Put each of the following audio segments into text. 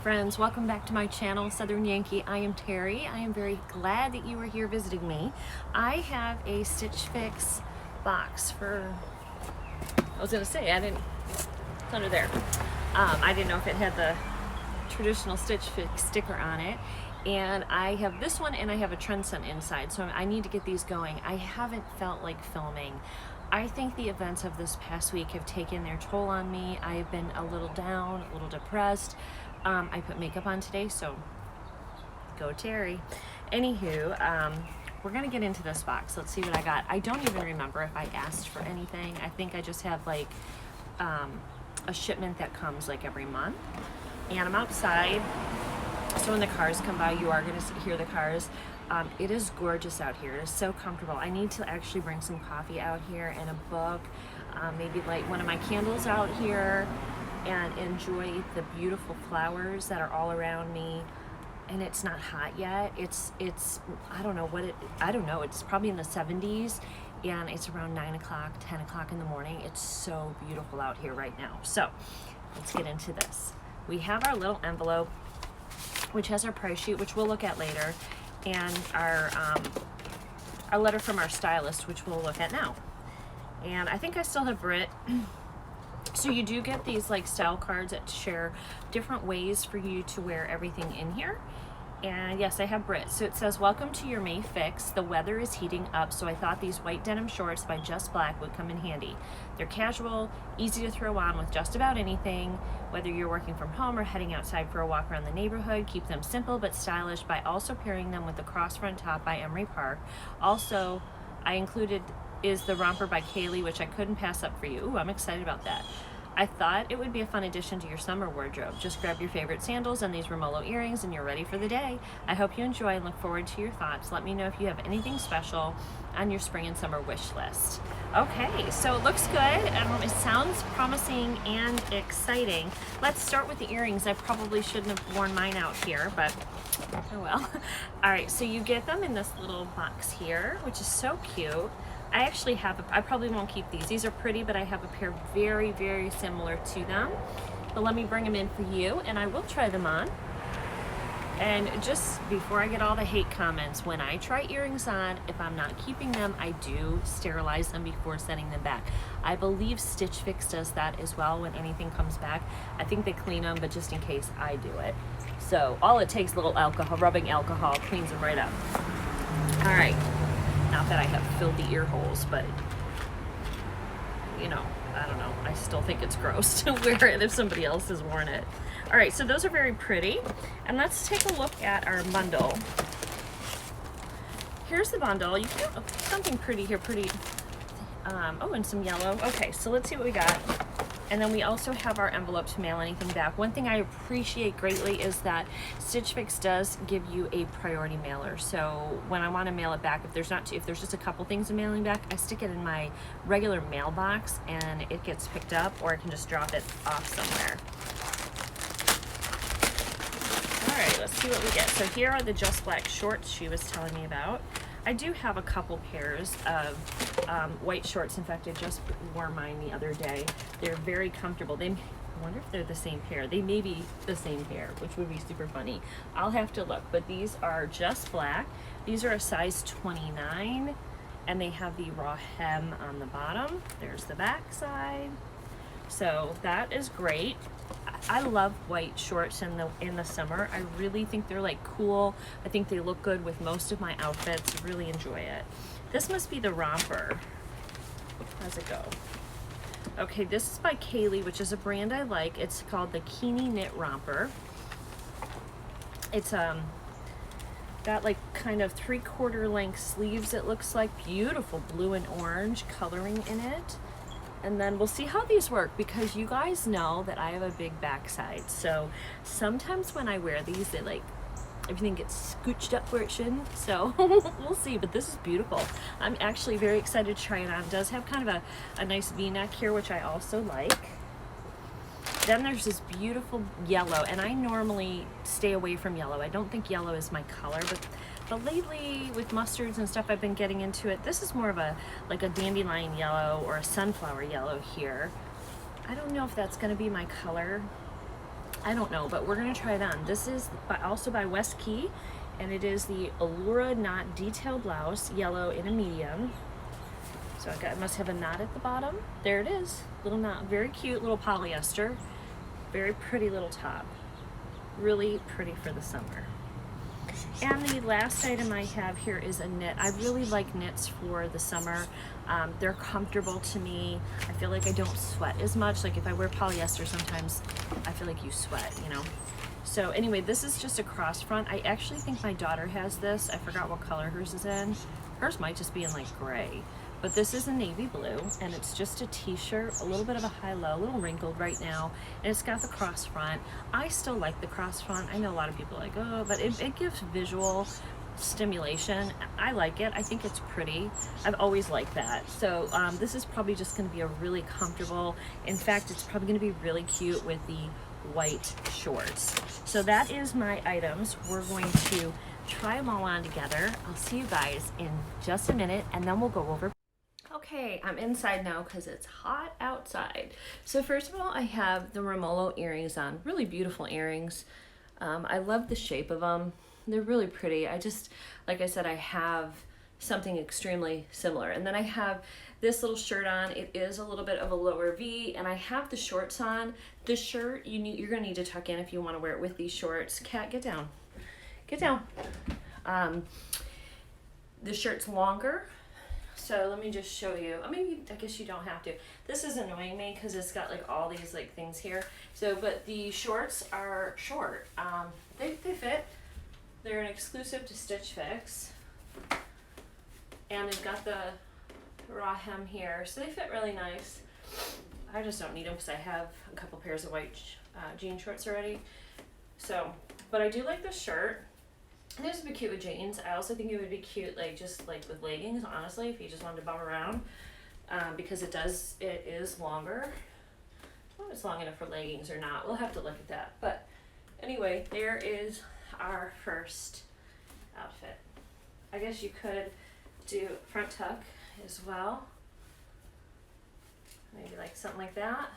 friends, welcome back to my channel, Southern Yankee. I am Terry. I am very glad that you are here visiting me. I have a Stitchfix box for, it's under there. I didn't know if it had the traditional Stitchfix sticker on it. And I have this one and I have a Tryon inside, so I need to get these going. I haven't felt like filming. I think the events of this past week have taken their toll on me. I have been a little down, a little depressed. I put makeup on today, so go Terry. Anywho, we're gonna get into this box. Let's see what I got. I don't even remember if I asked for anything. I think I just have like a shipment that comes like every month. And I'm outside, so when the cars come by, you are gonna hear the cars. It is gorgeous out here. It is so comfortable. I need to actually bring some coffee out here and a book, maybe light one of my candles out here and enjoy the beautiful flowers that are all around me. And it's not hot yet. It's I don't know, it's probably in the 70s and it's around 9 o'clock, 10 o'clock in the morning. It's so beautiful out here right now. So let's get into this. We have our little envelope, which has our price sheet, which we'll look at later, and our letter from our stylist, which we'll look at now. And I think I still have Brit. So you do get these like style cards that share different ways for you to wear everything in here. And yes, I have Brit. So it says, welcome to your May fix. The weather is heating up, so I thought these white denim shorts by Just Black would come in handy. They're casual, easy to throw on with just about anything, whether you're working from home or heading outside for a walk around the neighborhood. Keep them simple but stylish by also pairing them with the cross front top by Emery Park. Also, I included is the romper by Kaylee, which I couldn't pass up for you. Ooh, I'm excited about that. I thought it would be a fun addition to your summer wardrobe. Just grab your favorite sandals and these Romolo earrings and you're ready for the day. I hope you enjoy and look forward to your thoughts. Let me know if you have anything special on your spring and summer wish list. Okay, so it looks good. It sounds promising and exciting. Let's start with the earrings. I probably shouldn't have worn mine out here, but oh well. All right, so you get them in this little box here, which is so cute. I actually have, I probably won't keep these. These are pretty, but I have a pair very, very similar to them. But let me bring them in for you and I will try them on. And just before I get all the hate comments, when I try earrings on, if I'm not keeping them, I do sterilize them before sending them back. I believe Stitchfix does that as well when anything comes back. I think they clean them, but just in case, I do it. So all it takes, a little alcohol, rubbing alcohol, cleans them right up. All right. Not that I have filthy ear holes, but you know, I don't know. I still think it's gross to wear it if somebody else has worn it. All right, so those are very pretty. And let's take a look at our bundle. Here's the bundle. You can do something pretty here, oh, and some yellow. Okay, so let's see what we got. And then we also have our envelope to mail anything back. One thing I appreciate greatly is that Stitch Fix does give you a priority mailer. So when I want to mail it back, if there's just a couple things in mailing back, I stick it in my regular mailbox and it gets picked up, or I can just drop it off somewhere. All right, let's see what we get. So here are the Just Black shorts she was telling me about. I do have a couple pairs of white shorts. In fact, I just wore mine the other day. They're very comfortable. I wonder if they're the same pair. They may be the same pair, which would be super funny. I'll have to look, but these are Just Black. These are a size 29, and they have the raw hem on the bottom. There's the back side. So that is great. I love white shorts in the summer. I really think they're like cool. I think they look good with most of my outfits. Really enjoy it. This must be the romper. How's it go? Okay, this is by Kaylee, which is a brand I like. It's called the Keeney Knit Romper. It's got like kind of 3/4 length sleeves, it looks like. Beautiful blue and orange coloring in it. And then we'll see how these work, because you guys know that I have a big backside. So sometimes when I wear these, they like, everything gets scooched up where it shouldn't. So we'll see, but this is beautiful. I'm actually very excited to try it on. It does have kind of a nice V-neck here, which I also like. Then there's this beautiful yellow, and I normally stay away from yellow. I don't think yellow is my color, but lately with mustards and stuff, I've been getting into it. This is more of like a dandelion yellow or a sunflower yellow here. I don't know if that's gonna be my color. I don't know, but we're gonna try it on. This is also by West Key, and it is the Allura Knot Detail Blouse, yellow in a medium. So I must have a knot at the bottom. There it is, little knot, very cute little polyester, very pretty little top. Really pretty for the summer. And the last item I have here is a knit. I really like knits for the summer. They're comfortable to me. I feel like I don't sweat as much. Like if I wear polyester, sometimes I feel like you sweat, you know? So anyway, this is just a cross front. I actually think my daughter has this. I forgot what color hers is in. Hers might just be in like gray. But this is a navy blue, and it's just a t-shirt, a little bit of a high-low, a little wrinkled right now, and it's got the cross front. I still like the cross front. I know a lot of people are like, oh, but it gives visual stimulation. I like it. I think it's pretty. I've always liked that. So this is probably just going to be a really comfortable, in fact, it's probably going to be really cute with the white shorts. So that is my items. We're going to try them all on together. I'll see you guys in just a minute, and then we'll go over. Okay, I'm inside now because it's hot outside. So first of all, I have the Romolo earrings on. Really beautiful earrings. I love the shape of them. They're really pretty. I just, like I said, I have something extremely similar. And then I have this little shirt on. It is a little bit of a lower V, and I have the shorts on. The shirt, you're gonna need to tuck in if you wanna wear it with these shorts. Cat, get down. Get down. The shirt's longer. So let me just show you. I mean, I guess you don't have to. This is annoying me because it's got like all these like things here. So, but the shorts are short. They fit. They're an exclusive to Stitchfix. And they've got the raw hem here. So they fit really nice. I just don't need them because I have a couple pairs of white jean shorts already. So, but I do like this shirt. This would be cute with jeans. I also think it would be cute, like just like with leggings, honestly, if you just wanted to bum around, because it is longer. I don't know if it's long enough for leggings or not. We'll have to look at that. But anyway, there is our first outfit. I guess you could do front tuck as well. Maybe like something like that.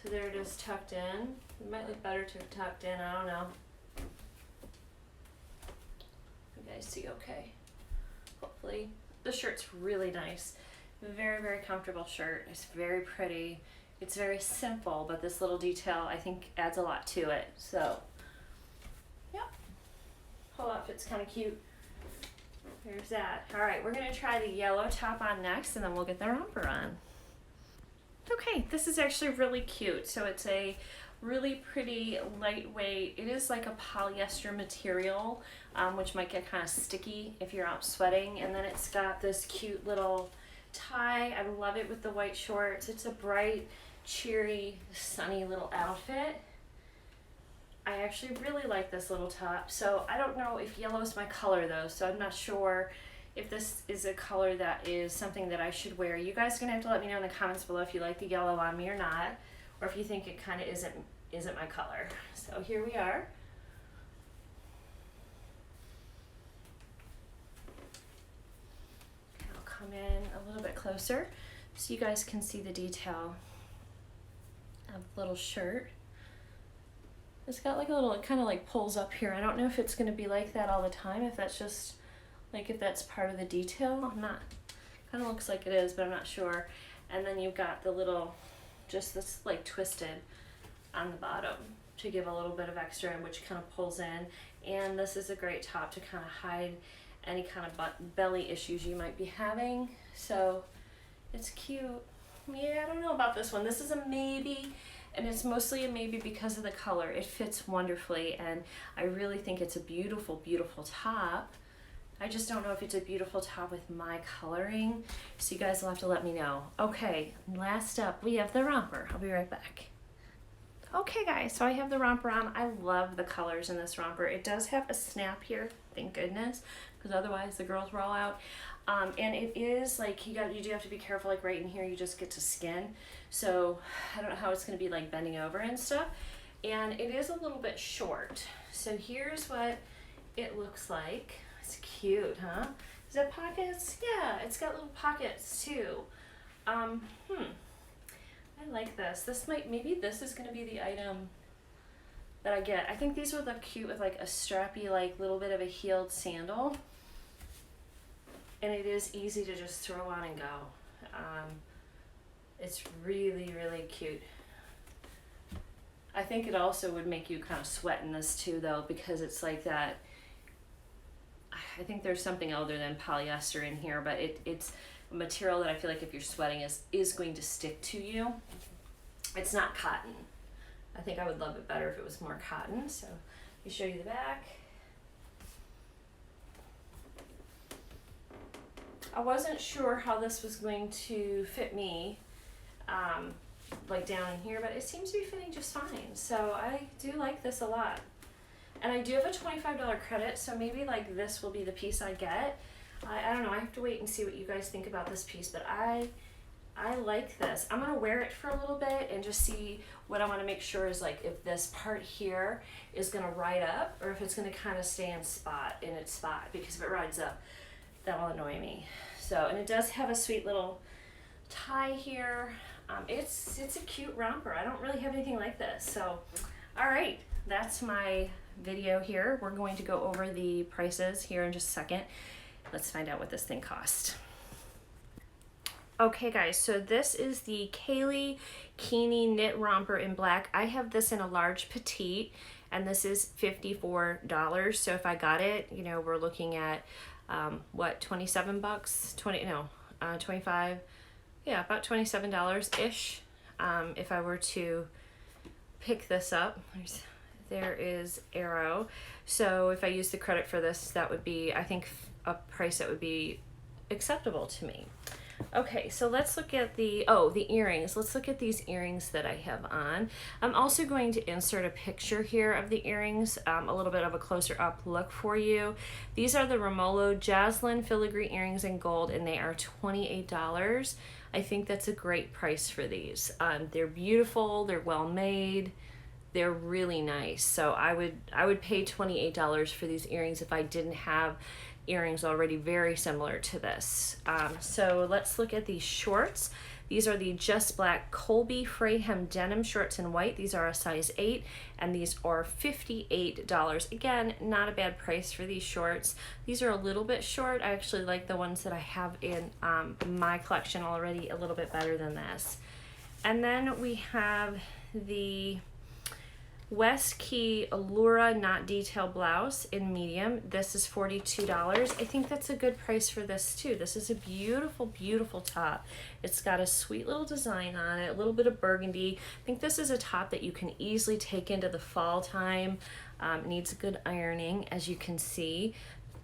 So there it is tucked in. It might look better to tucked in, I don't know. You guys see okay, hopefully. The shirt's really nice. Very, very comfortable shirt. It's very pretty. It's very simple, but this little detail I think adds a lot to it. So, yep. Whole outfit's kind of cute. There's that. All right, we're gonna try the yellow top on next, and then we'll get the romper on. Okay, this is actually really cute. So it's a really pretty lightweight, it is like a polyester material, which might get kind of sticky if you're out sweating. And then it's got this cute little tie. I love it with the white shorts. It's a bright, cheery, sunny little outfit. I actually really like this little top. So I don't know if yellow is my color though, so I'm not sure if this is a color that is something that I should wear. You guys are gonna have to let me know in the comments below if you like the yellow on me or not, or if you think it kind of isn't my color. So here we are. I'll come in a little bit closer so you guys can see the detail of the little shirt. It's got like a little, it kind of like pulls up here. I don't know if it's going to be like that all the time, if that's just like, if that's part of the detail. I'm not, kind of looks like it is, but I'm not sure. And then you've got the little, just this like twisted on the bottom to give a little bit of extra, which kind of pulls in. And this is a great top to kind of hide any kind of belly issues you might be having. So it's cute. Yeah, I don't know about this one. This is a maybe, and it's mostly a maybe because of the color. It fits wonderfully, and I really think it's a beautiful, beautiful top. I just don't know if it's a beautiful top with my coloring, so you guys will have to let me know. Okay, last up, we have the romper. I'll be right back. Okay guys, so I have the romper on. I love the colors in this romper. It does have a snap here, thank goodness, because otherwise the girls were all out. And it is like, you do have to be careful, like right in here you just get to skin. So I don't know how it's gonna be like bending over and stuff. And it is a little bit short. So here's what it looks like. It's cute, huh? Is that pockets? Yeah, it's got little pockets too. I I like this. Maybe this is gonna be the item that I get. I think these would look cute with like a strappy, like little bit of a heeled sandal. And it is easy to just throw on and go. It's really, really cute. I think it also would make you kind of sweat in this too though, because it's like that, I think there's something other than polyester in here, but it's a material that I feel like if you're sweating is going to stick to you. It's not cotton. I think I would love it better if it was more cotton. So let me show you the back. I wasn't sure how this was going to fit me, like down in here, but it seems to be fitting just fine. So I do like this a lot. And I do have a $25 credit, so maybe like this will be the piece I get. I don't know, I have to wait and see what you guys think about this piece, but I like this. I'm gonna wear it for a little bit and just see what I wanna make sure is like if this part here is gonna ride up or if it's gonna kind of stay in its spot, because if it rides up, that will annoy me. So, and it does have a sweet little tie here. It's a cute romper. I don't really have anything like this. So, all right, that's my video here. We're going to go over the prices here in just a second. Let's find out what this thing cost. Okay guys, so this is the Kaylee Keeney knit romper in black. I have this in a large petite and this is $54. So if I got it, you know, we're looking at what, 27 bucks, 25, yeah, about $27-ish. If I were to pick this up, there is Arrow. So if I use the credit for this, that would be, I think, a price that would be acceptable to me. Okay, so let's look at the earrings. Let's look at these earrings that I have on. I'm also going to insert a picture here of the earrings, a little bit of a closer up look for you. These are the Romolo Jaslyn filigree earrings in gold, and they are $28. I think that's a great price for these. They're beautiful, they're well made, they're really nice. So I would pay $28 for these earrings if I didn't have earrings already very similar to this. So let's look at these shorts. These are the Just Black Colby Frayhem denim shorts in white. These are a size 8 and these are $58. Again, not a bad price for these shorts. These are a little bit short. I actually like the ones that I have in my collection already a little bit better than this. And then we have the West Key Allura Knot Detail Blouse in medium. This is $42. I think that's a good price for this too. This is a beautiful, beautiful top. It's got a sweet little design on it, a little bit of burgundy. I think this is a top that you can easily take into the fall time. Needs a good ironing, as you can see.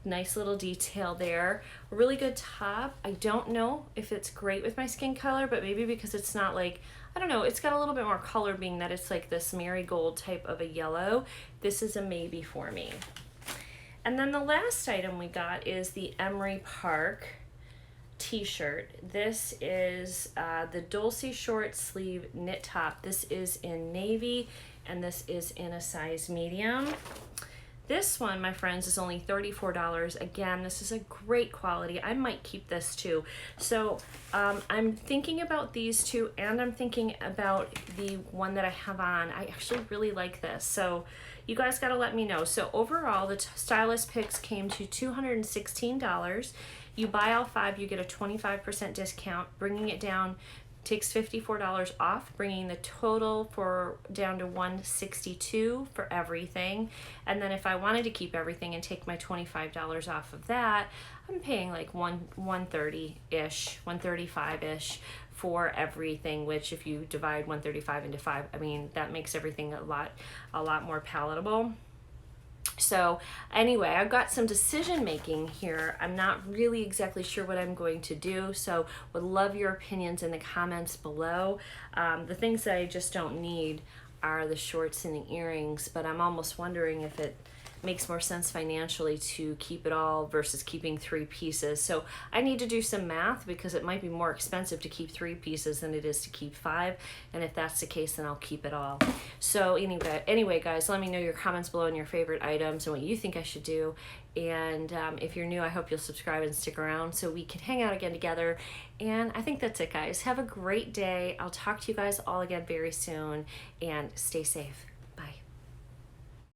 Nice little detail there. A really good top. I don't know if it's great with my skin color, but maybe because it's not like, I don't know, it's got a little bit more color being that it's like this marigold type of a yellow. This is a maybe for me. And then the last item we got is the Emery Park t-shirt. This is the Dulce short sleeve knit top. This is in navy and this is in a size medium. This one, my friends, is only $34. Again, this is a great quality. I might keep this too. So I'm thinking about these two, and I'm thinking about the one that I have on. I actually really like this. So you guys got to let me know. So overall, the stylist picks came to $216. You buy all 5, you get a 25% discount, bringing it down. Takes $54 off, bringing the total for down to $162 for everything. And then if I wanted to keep everything and take my $25 off of that, I'm paying like $130-ish, $135-ish for everything, which if you divide $135 into 5, I mean, that makes everything a lot more palatable. So anyway, I've got some decision making here. I'm not really exactly sure what I'm going to do, so would love your opinions in the comments below. The things that I just don't need are the shorts and the earrings, but I'm almost wondering if it makes more sense financially to keep it all versus keeping 3 pieces. So I need to do some math because it might be more expensive to keep 3 pieces than it is to keep 5. And if that's the case, then I'll keep it all. So anyway, guys, let me know your comments below and your favorite items and what you think I should do. And if you're new, I hope you'll subscribe and stick around so we can hang out again together. And I think that's it, guys. Have a great day. I'll talk to you guys all again very soon, and stay safe.